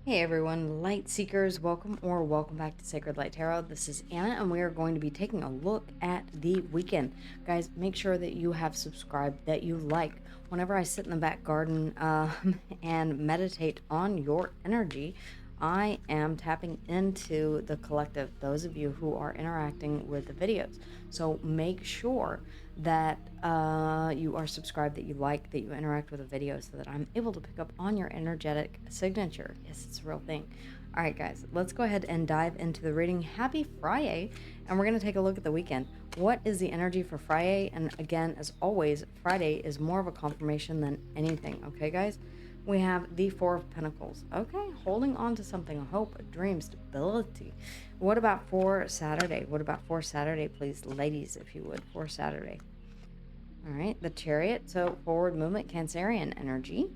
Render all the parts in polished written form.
Hey everyone, light seekers, welcome back to Sacred Light Tarot. This is Anna, and we are going to be taking a look at the weekend. Guys, make sure that you have subscribed, that you like. Whenever I sit in the back garden and meditate on your energy, I am tapping into the collective, those of you who are interacting with the videos. So make sure that you are subscribed, that you like, that you interact with the video so that I'm able to pick up on your energetic signature. Yes, it's a real thing. All right, guys, let's go ahead and dive into the reading. Happy Friday, and we're going to take a look at the weekend. What is the energy for Friday? And again, as always, Friday is more of a confirmation than anything, okay, guys? We have the Four of Pentacles. Okay, holding on to something, a hope, a dream, stability. What about for Saturday? What about for Saturday, please, ladies, if you would, for Saturday? All right, the Chariot, so forward movement, Cancerian energy.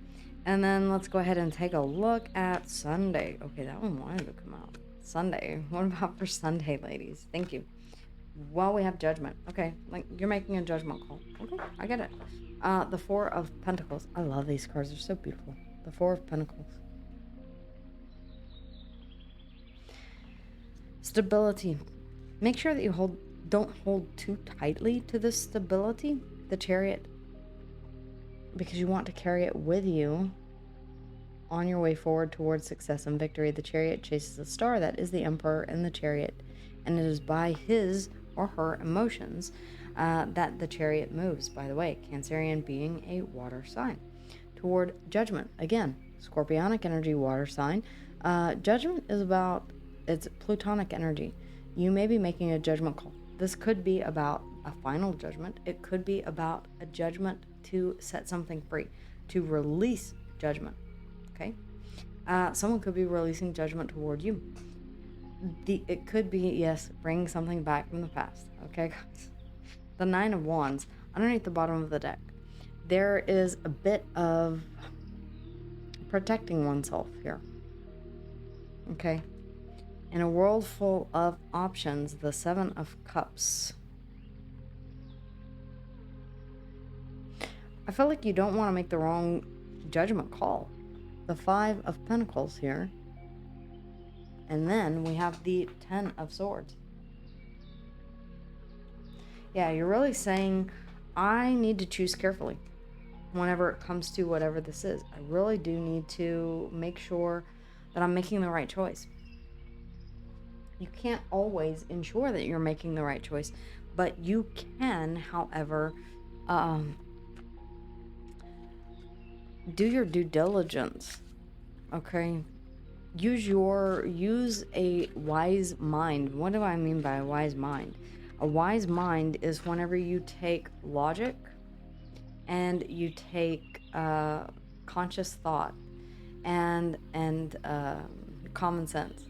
And then let's go ahead and take a look at Sunday. Okay, that one wanted to come out. Sunday. What about for Sunday, ladies? Thank you. Well, we have Judgment. Okay, like you're making a judgment call. Okay, I get it. The Four of Pentacles. I love these cards. They're so beautiful. The Four of Pentacles. Stability. Make sure that you don't hold too tightly to this stability, the Chariot, because you want to carry it with you on your way forward towards success and victory. The Chariot chases a star. That is the Emperor in the Chariot, and it is by his or her emotions that the Chariot moves. By the way, Cancerian being a water sign. Toward Judgment, again, Scorpionic energy, water sign. Judgment is about, it's Plutonic energy. You may be making a judgment call. This could be about a final judgment. It could be about a judgment to set something free, to release judgment. Okay? Someone could be releasing judgment toward you. It could be, yes, bringing something back from the past. Okay, guys? The Nine of Wands, underneath the bottom of the deck, there is a bit of protecting oneself here. Okay? In a world full of options, the Seven of Cups. I feel like you don't want to make the wrong judgment call. The Five of Pentacles here. And then we have the Ten of Swords. Yeah, you're really saying, I need to choose carefully whenever it comes to whatever this is. I really do need to make sure that I'm making the right choice. You can't always ensure that you're making the right choice, but you can, however, do your due diligence. Okay? Use a wise mind. What do I mean by a wise mind? A wise mind is whenever you take logic and you take conscious thought and common sense,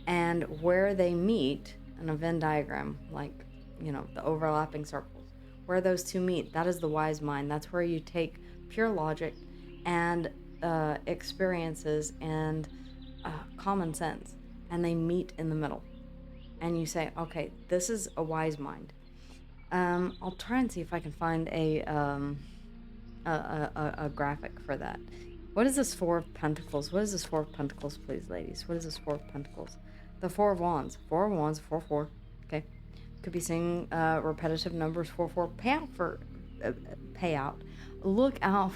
and where they meet in a Venn diagram, like, you know, the overlapping circles, where those two meet, that is the wise mind. That's where you take pure logic and experiences and common sense, and they meet in the middle, and you say, okay, this is a wise mind. I'll try and see if I can find a graphic for that. What is this Four of Pentacles? What is this Four of Pentacles, please, ladies? What is this Four of Pentacles? The Four of Wands. Four of Wands, 4-4. Okay. Could be seeing repetitive numbers, 4-4. Payout. Look out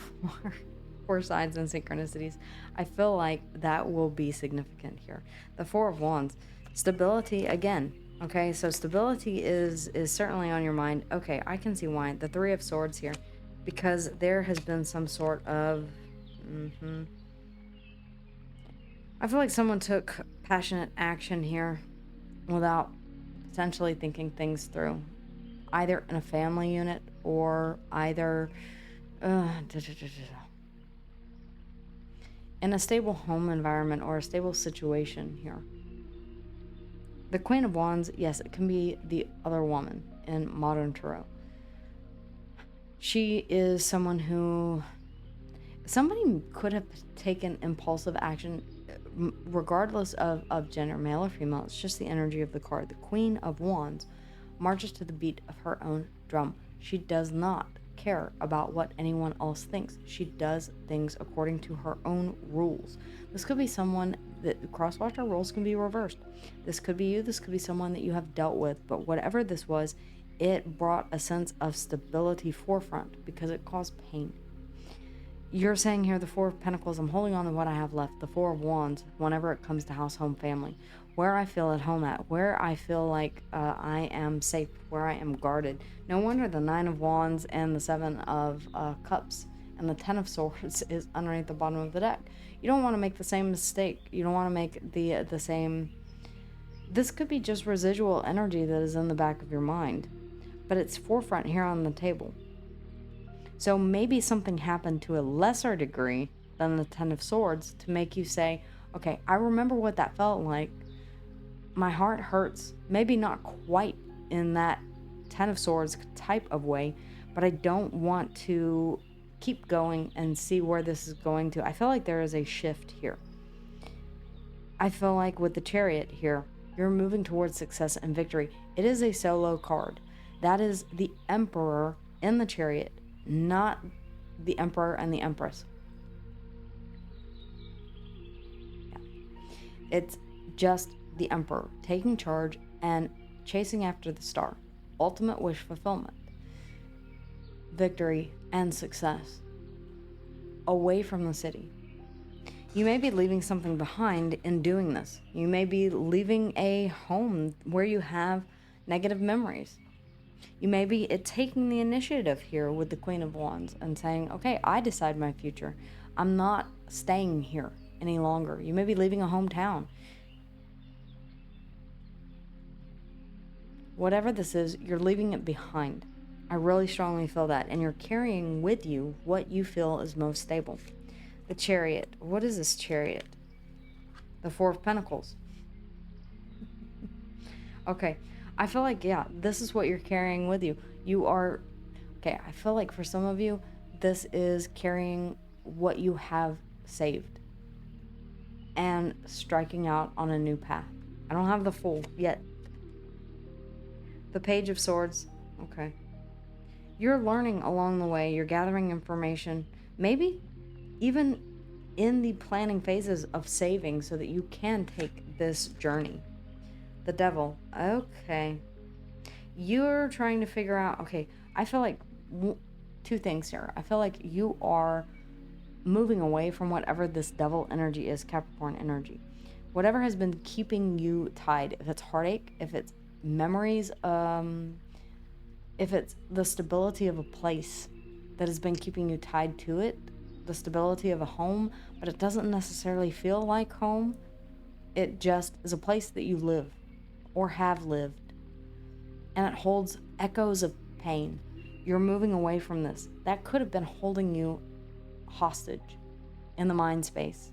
for signs and synchronicities. I feel like that will be significant here. The Four of Wands. Stability again. Okay, so stability is certainly on your mind. Okay, I can see why. The Three of Swords here. Because there has been some sort of... I feel like someone took passionate action here without potentially thinking things through. Either in a family unit or either... in a stable home environment or a stable situation here. The Queen of Wands, yes, it can be the other woman in modern tarot. She is someone who... somebody could have taken impulsive action regardless of gender, male or female. It's just the energy of the card. The Queen of Wands marches to the beat of her own drum. She does not care about what anyone else thinks. She does things according to her own rules. This could be someone The cross-watcher roles can be reversed. This could be you, this could be someone that you have dealt with, but whatever this was, it brought a sense of stability forefront because it caused pain. You're saying here the Four of Pentacles, I'm holding on to what I have left. The Four of Wands, whenever it comes to house, home, family. Where I feel at home at. Where I feel like I am safe. Where I am guarded. No wonder the Nine of Wands and the Seven of Cups and the Ten of Swords is underneath the bottom of the deck. You don't want to make the same mistake. You don't want to make the same... This could be just residual energy that is in the back of your mind. But it's forefront here on the table. So maybe something happened to a lesser degree than the Ten of Swords to make you say, okay, I remember what that felt like. My heart hurts. Maybe not quite in that Ten of Swords type of way, but I don't want to keep going and see where this is going to. I feel like there is a shift here. I feel like with the Chariot here, you're moving towards success and victory. It is a solo card. That is the Emperor in the Chariot, not the Emperor and the Empress. Yeah. It's just the Emperor taking charge and chasing after the star. Ultimate wish fulfillment. Victory and success. Away from the city. You may be leaving something behind in doing this. You may be leaving a home where you have negative memories. You may be taking the initiative here with the Queen of Wands and saying, okay, I decide my future. I'm not staying here any longer. You may be leaving a hometown. Whatever this is, you're leaving it behind. I really strongly feel that. And you're carrying with you what you feel is most stable. The Chariot. What is this Chariot? The Four of Pentacles. Okay. I feel like, yeah, this is what you're carrying with you. You are, okay, I feel like for some of you, this is carrying what you have saved and striking out on a new path. I don't have the full yet. The Page of Swords. Okay. You're learning along the way. You're gathering information. Maybe even in the planning phases of saving so that you can take this journey. The Devil. Okay. You're trying to figure out... Okay, I feel like two things here. I feel like you are moving away from whatever this Devil energy is, Capricorn energy. Whatever has been keeping you tied. If it's heartache, if it's memories, if it's the stability of a place that has been keeping you tied to it, the stability of a home, but it doesn't necessarily feel like home. It just is a place that you live or have lived, and it holds echoes of pain. You're moving away from this. That could have been holding you hostage in the mind space,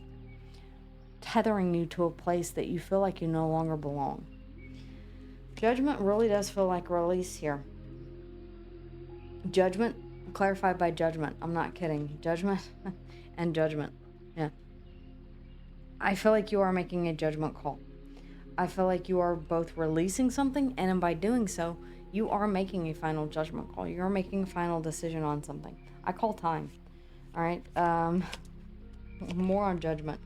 tethering you to a place that you feel like you no longer belong. Judgment really does feel like release here. Judgment, clarified by judgment. I'm not kidding. Judgment and judgment. Yeah. I feel like you are making a judgment call. I feel like you are both releasing something, and by doing so, you are making a final judgment call. You're making a final decision on something. I call time. All right. More on judgment.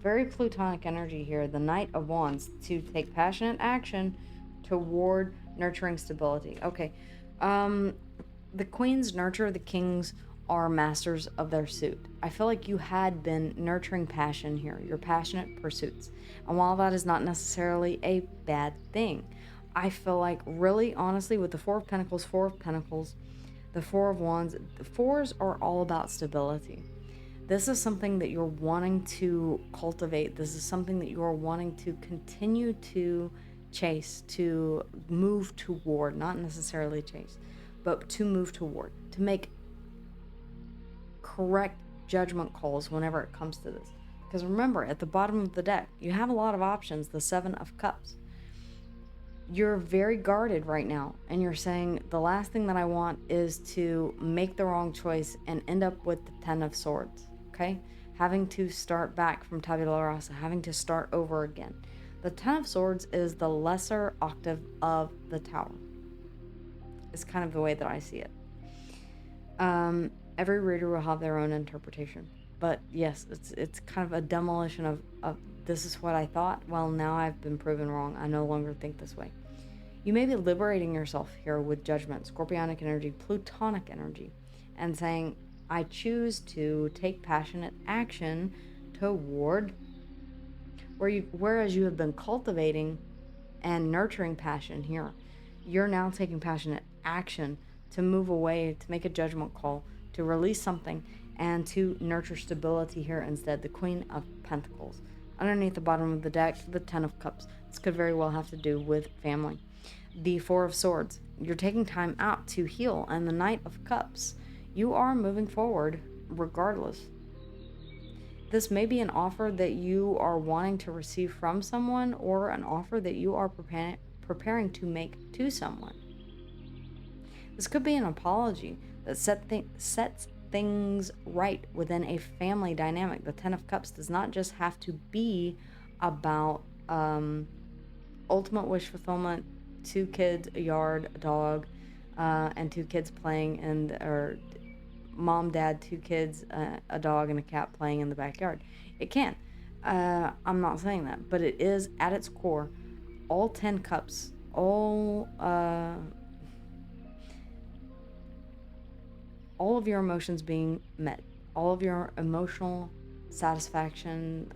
Very Plutonic energy here. The Knight of Wands, to take passionate action toward nurturing stability. Okay. The queens nurture, the kings are masters of their suit. I feel like you had been nurturing passion here, your passionate pursuits. And while that is not necessarily a bad thing, I feel like really, honestly, with the Four of Pentacles, the Four of Wands, the fours are all about stability. This is something that you're wanting to cultivate. This is something that you're wanting to continue to chase, to move toward, not necessarily chase, but to move toward, to make correct judgment calls whenever it comes to this. Because remember, at the bottom of the deck, you have a lot of options, the Seven of Cups. You're very guarded right now, and you're saying, the last thing that I want is to make the wrong choice and end up with the Ten of Swords, okay? Having to start back from tabula rasa, having to start over again. The Ten of Swords is the lesser octave of the Tower. It's kind of the way that I see it. Every reader will have their own interpretation. But yes, it's kind of a demolition of this is what I thought. Well, now I've been proven wrong. I no longer think this way. You may be liberating yourself here with Judgment, Scorpionic energy, Plutonic energy, and saying, I choose to take passionate action toward whereas you have been cultivating and nurturing passion here, you're now taking passionate action to move away, to make a judgment call, to release something, and to nurture stability here instead. The Queen of Pentacles. Underneath the bottom of the deck, the Ten of Cups. This could very well have to do with family. The Four of Swords. You're taking time out to heal. And the Knight of Cups. You are moving forward regardless. This may be an offer that you are wanting to receive from someone, or an offer that you are preparing to make to someone. This could be an apology that sets things right within a family dynamic. The Ten of Cups does not just have to be about ultimate wish fulfillment, 2 kids, a yard, a dog, and 2 kids playing or mom, dad, 2 kids, a dog, and a cat playing in the backyard. It can. I'm not saying that, but it is at its core all 10 cups, all of your emotions being met, all of your emotional satisfaction,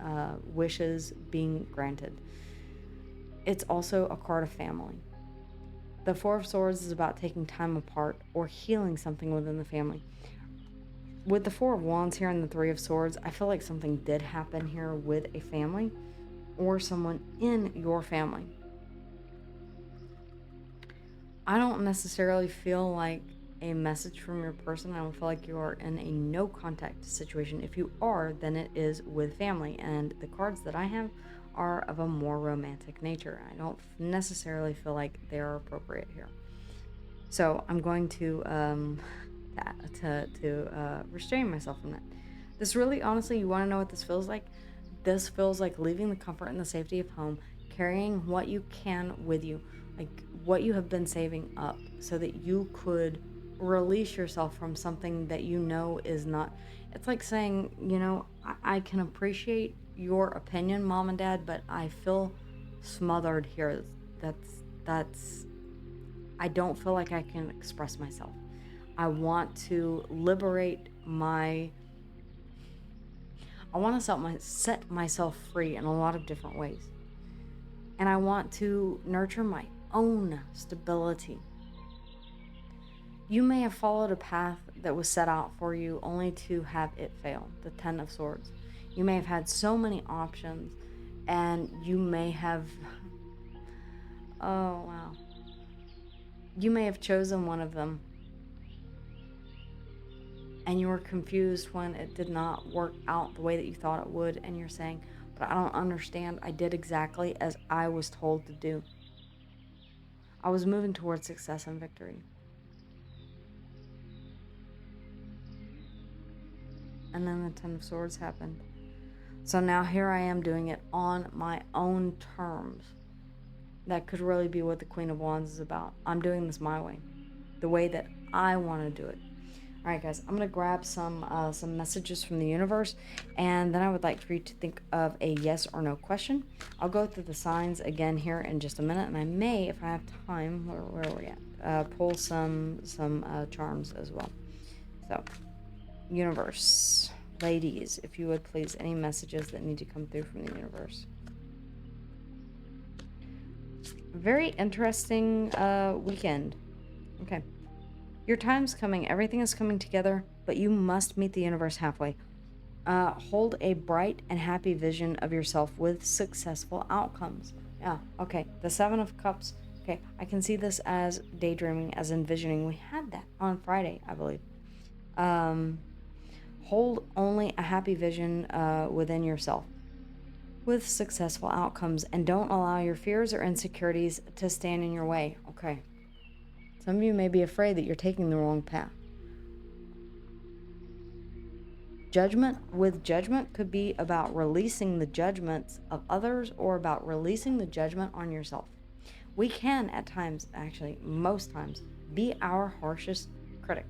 wishes being granted. It's also a card of family. The Four of Swords is about taking time apart or healing something within the family. With the Four of Wands here and the Three of Swords, I feel like something did happen here with a family or someone in your family. I don't necessarily feel like a message from your person. I don't feel like you are in a no contact situation. If you are, then it is with family. And the cards that I have are of a more romantic nature. I don't necessarily feel like they're appropriate here. So I'm going to restrain myself from that. This really, honestly, you want to know what this feels like? This feels like leaving the comfort and the safety of home, carrying what you can with you, like what you have been saving up, so that you could release yourself from something that you know is not. It's like saying, I can appreciate your opinion, mom and dad, but I feel smothered here. That's I don't feel like I can express myself. I want to liberate I want to set myself free in a lot of different ways. And I want to nurture my own stability. You may have followed a path that was set out for you only to have it fail. The Ten of Swords. You may have had so many options, and you may have, oh wow. You may have chosen one of them, and you were confused when it did not work out the way that you thought it would, and you're saying, but I don't understand. I did exactly as I was told to do. I was moving towards success and victory. And then the Ten of Swords happened. So now here I am doing it on my own terms. That could really be what the Queen of Wands is about. I'm doing this my way. The way that I want to do it. Alright guys, I'm going to grab some messages from the universe, and then I would like for you to think of a yes or no question. I'll go through the signs again here in just a minute, and I may, if I have time, where are we at? Pull some charms as well. So, universe, ladies, if you would please, any messages that need to come through from the universe. Very interesting weekend. Okay. Your time's coming. Everything is coming together, but you must meet the universe halfway. Hold a bright and happy vision of yourself with successful outcomes. Yeah, okay. The Seven of Cups. Okay, I can see this as daydreaming, as envisioning. We had that on Friday, I believe. Hold only a happy vision within yourself with successful outcomes, and don't allow your fears or insecurities to stand in your way. Okay. Some of you may be afraid that you're taking the wrong path. Judgment could be about releasing the judgments of others, or about releasing the judgment on yourself. We can at times, actually most times, be our harshest critic.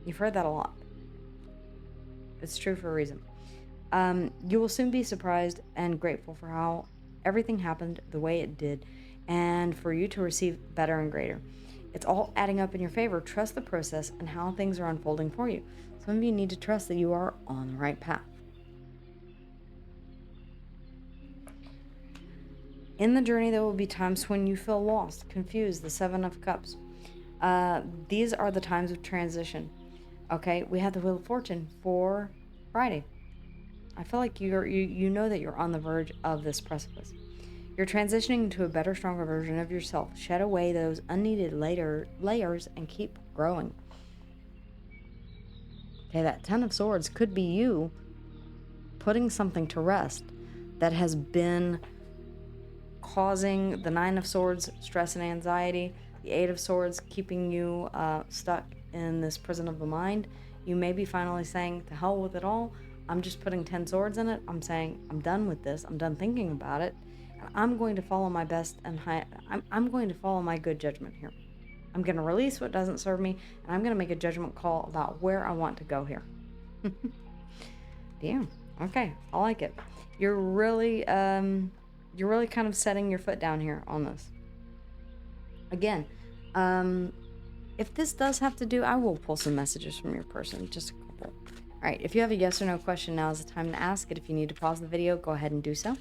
You've heard that a lot. It's true for a reason. You will soon be surprised and grateful for how everything happened the way it did, and for you to receive better and greater. It's all adding up in your favor. Trust the process and how things are unfolding for you. Some of you need to trust that you are on the right path. In the journey, there will be times when you feel lost, confused, the Seven of Cups. These are the times of transition. Okay, we have the Wheel of Fortune for Friday. I feel like you know that you're on the verge of this precipice. You're transitioning to a better, stronger version of yourself. Shed away those unneeded layers and keep growing. Okay, that Ten of Swords could be you putting something to rest that has been causing the Nine of Swords stress and anxiety, the Eight of Swords keeping you stuck in this prison of the mind. You may be finally saying, to hell with it all. I'm just putting 10 swords in it. I'm saying, I'm done with this. I'm done thinking about it. And I'm going to follow my best and I'm going to follow my good judgment here. I'm going to release what doesn't serve me, and I'm going to make a judgment call about where I want to go here. Damn. Okay, I like it. You're really kind of setting your foot down here on this. Again, if this does have to do, I will pull some messages from your person, just a couple. All right, if you have a yes or no question, now is the time to ask it. If you need to pause the video, go ahead and do so.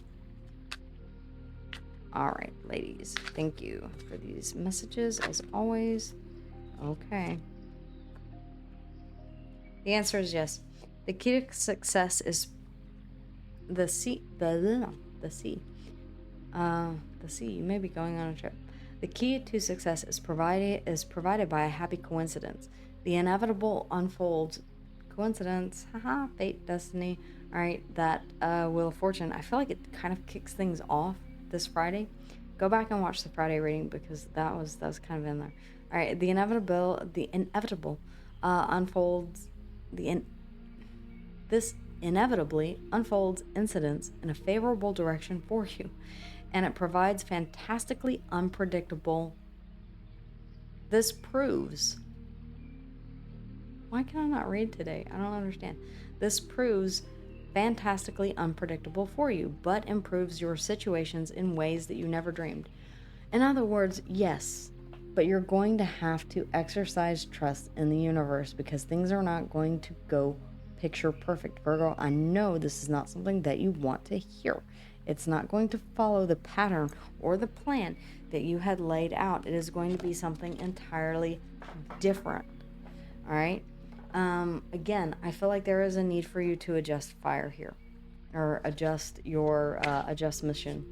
All right, ladies, thank you for these messages, as always. Okay. The answer is yes. The key to success is the sea. The sea. You may be going on a trip. The key to success is provided by a happy coincidence. The inevitable unfolds. Coincidence, haha, fate, destiny. All right, that Wheel of Fortune. I feel like it kind of kicks things off this Friday. Go back and watch the Friday reading because that was kind of in there. All right, the inevitable unfolds. This inevitably unfolds incidents in a favorable direction for you, and it provides fantastically unpredictable. This proves. Why can I not read today? I don't understand. This proves fantastically unpredictable for you, but improves your situations in ways that you never dreamed. In other words, yes, but you're going to have to exercise trust in the universe because things are not going to go picture perfect. Virgo, I know this is not something that you want to hear. It's not going to follow the pattern or the plan that you had laid out. It is going to be something entirely different. All right? Again, I feel like there is a need for you to adjust fire here, or adjust your mission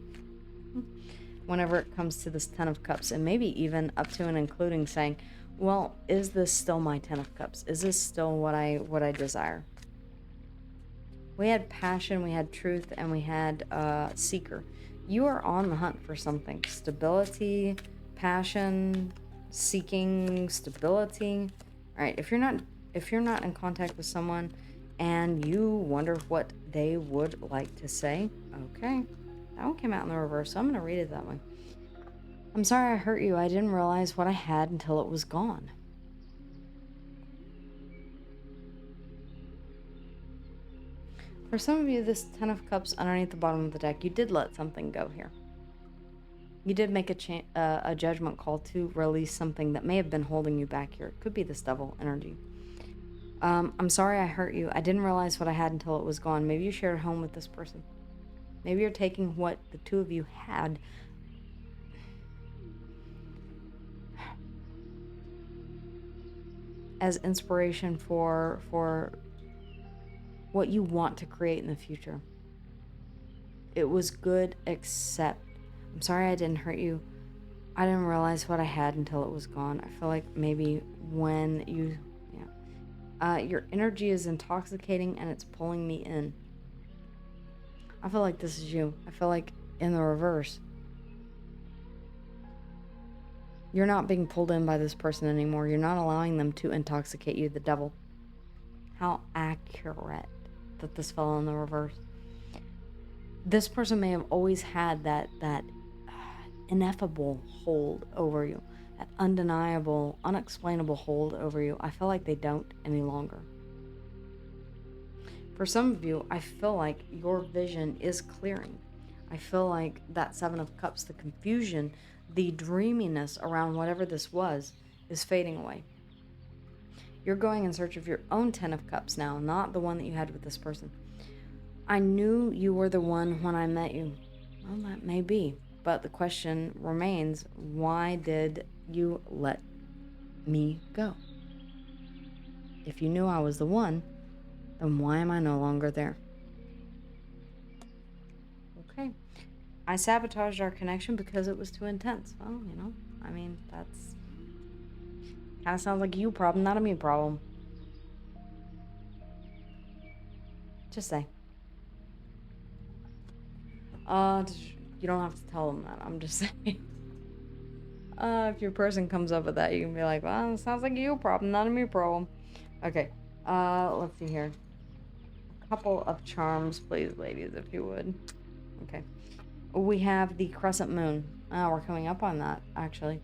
whenever it comes to this Ten of Cups, and maybe even up to and including saying, well, is this still my Ten of Cups? Is this still what I desire? We had passion, we had truth, and we had seeker. You are on the hunt for something. Stability, passion, seeking stability. All right, if you're not in contact with someone and you wonder what they would like to say, okay, that one came out in the reverse, so I'm going to read it that way. I'm sorry I hurt you. I didn't realize what I had until it was gone. For some of you, this Ten of Cups underneath the bottom of the deck, you did let something go here. You did make a judgment call to release something that may have been holding you back here. It could be this Devil energy. I'm sorry I hurt you. I didn't realize what I had until it was gone. Maybe you shared a home with this person. Maybe you're taking what the two of you had as inspiration for what you want to create in the future. It was good, except I'm sorry I didn't hurt you. I didn't realize what I had until it was gone. I feel like maybe when you, your energy is intoxicating and it's pulling me in. I feel like this is you. I feel like in the reverse, you're not being pulled in by this person anymore. You're not allowing them to intoxicate you, the Devil. How accurate that this fell in the reverse. This person may have always had that ineffable hold over you, that undeniable, unexplainable hold over you. I feel like they don't any longer. For some of you, I feel like your vision is clearing. I feel like that Seven of Cups, the confusion, the dreaminess around whatever this was, is fading away. You're going in search of your own Ten of Cups now, not the one that you had with this person. I knew you were the one when I met you. Well, that may be. But the question remains, why did you let me go? If you knew I was the one, then why am I no longer there? Okay. I sabotaged our connection because it was too intense. Well, I mean, that's kind of sounds like a you problem, not a me problem. Just say. You don't have to tell them that. I'm just saying. If your person comes up with that, you can be like, well, it sounds like a you problem, not a me problem. Okay. Let's see here. A couple of charms, please, ladies, if you would. Okay. We have the crescent moon. We're coming up on that, actually.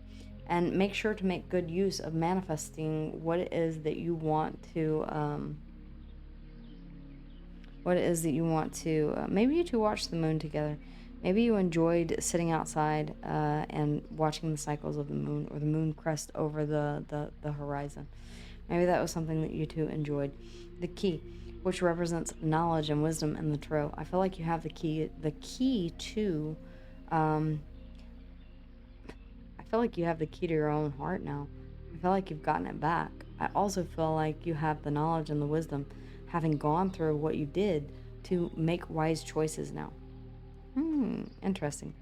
And make sure to make good use of manifesting what it is that you want to, maybe you two watch the moon together. Maybe you enjoyed sitting outside and watching the cycles of the moon, or the moon crest over the horizon. Maybe that was something that you two enjoyed. The key, which represents knowledge and wisdom in the tarot. I feel like you have the key to, I feel like you have the key to your own heart now. I feel like you've gotten it back. I also feel like you have the knowledge and the wisdom, having gone through what you did, to make wise choices now. Interesting.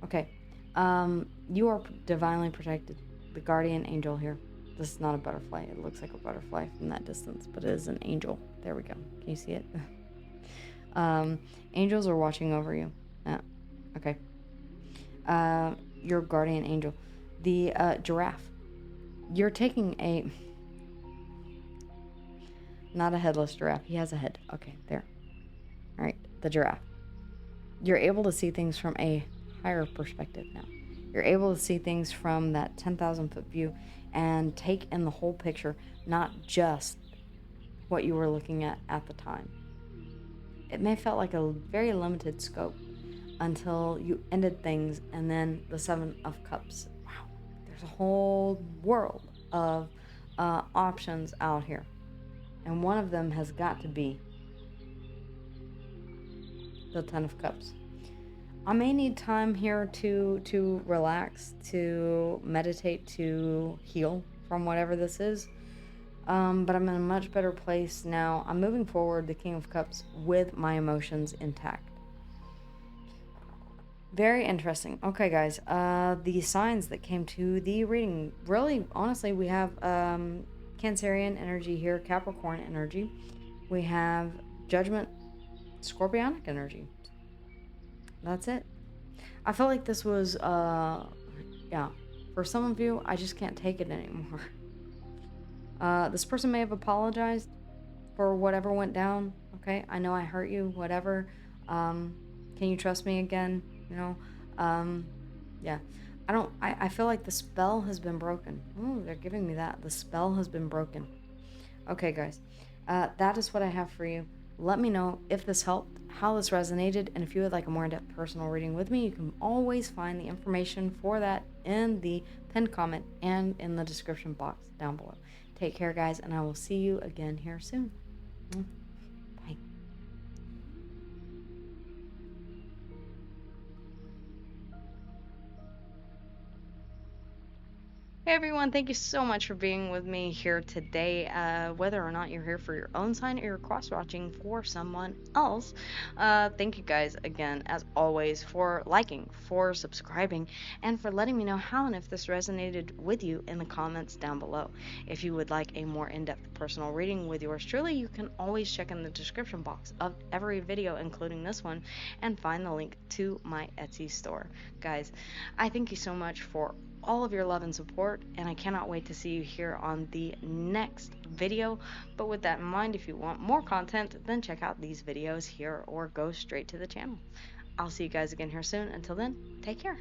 Okay. You are divinely protected. The guardian angel here. This is not a butterfly. It looks like a butterfly from that distance, but it is an angel. There we go. Can you see it? Angels are watching over you. Okay. Your guardian angel. The giraffe. You're taking a... Not a headless giraffe. He has a head. Okay, there. All right, the giraffe. You're able to see things from a higher perspective now. You're able to see things from that 10,000-foot view and take in the whole picture, not just what you were looking at the time. It may have felt like a very limited scope until you ended things, and then the Seven of Cups. Wow, there's a whole world of options out here, and one of them has got to be the Ten of Cups. I may need time here to relax, to meditate, to heal from whatever this is. But I'm in a much better place now. I'm moving forward, the King of Cups, with my emotions intact. Very interesting. Okay, guys. The signs that came to the reading. Really, honestly, we have Cancerian energy here, Capricorn energy. We have Judgment, Scorpionic energy. That's it. I felt like this was, for some of you, I just can't take it anymore. This person may have apologized for whatever went down. Okay, I know I hurt you, whatever. Can you trust me again? Yeah. I feel like the spell has been broken. Ooh, they're giving me that. The spell has been broken. Okay, guys. That is what I have for you. Let me know if this helped, how this resonated, and if you would like a more in-depth personal reading with me, you can always find the information for that in the pinned comment and in the description box down below. Take care, guys, and I will see you again here soon. Bye. Hey everyone, thank you so much for being with me here today. Whether or not you're here for your own sign or you're cross-watching for someone else, thank you guys again, as always, for liking, for subscribing, and for letting me know how and if this resonated with you in the comments down below. If you would like a more in-depth personal reading with yours truly, you can always check in the description box of every video, including this one, and find the link to my Etsy store. Guys, I thank you so much for all of your love and support, and I cannot wait to see you here on the next video. But with that in mind, if you want more content, then check out these videos here or go straight to the channel. I'll see you guys again here soon. Until then, take care.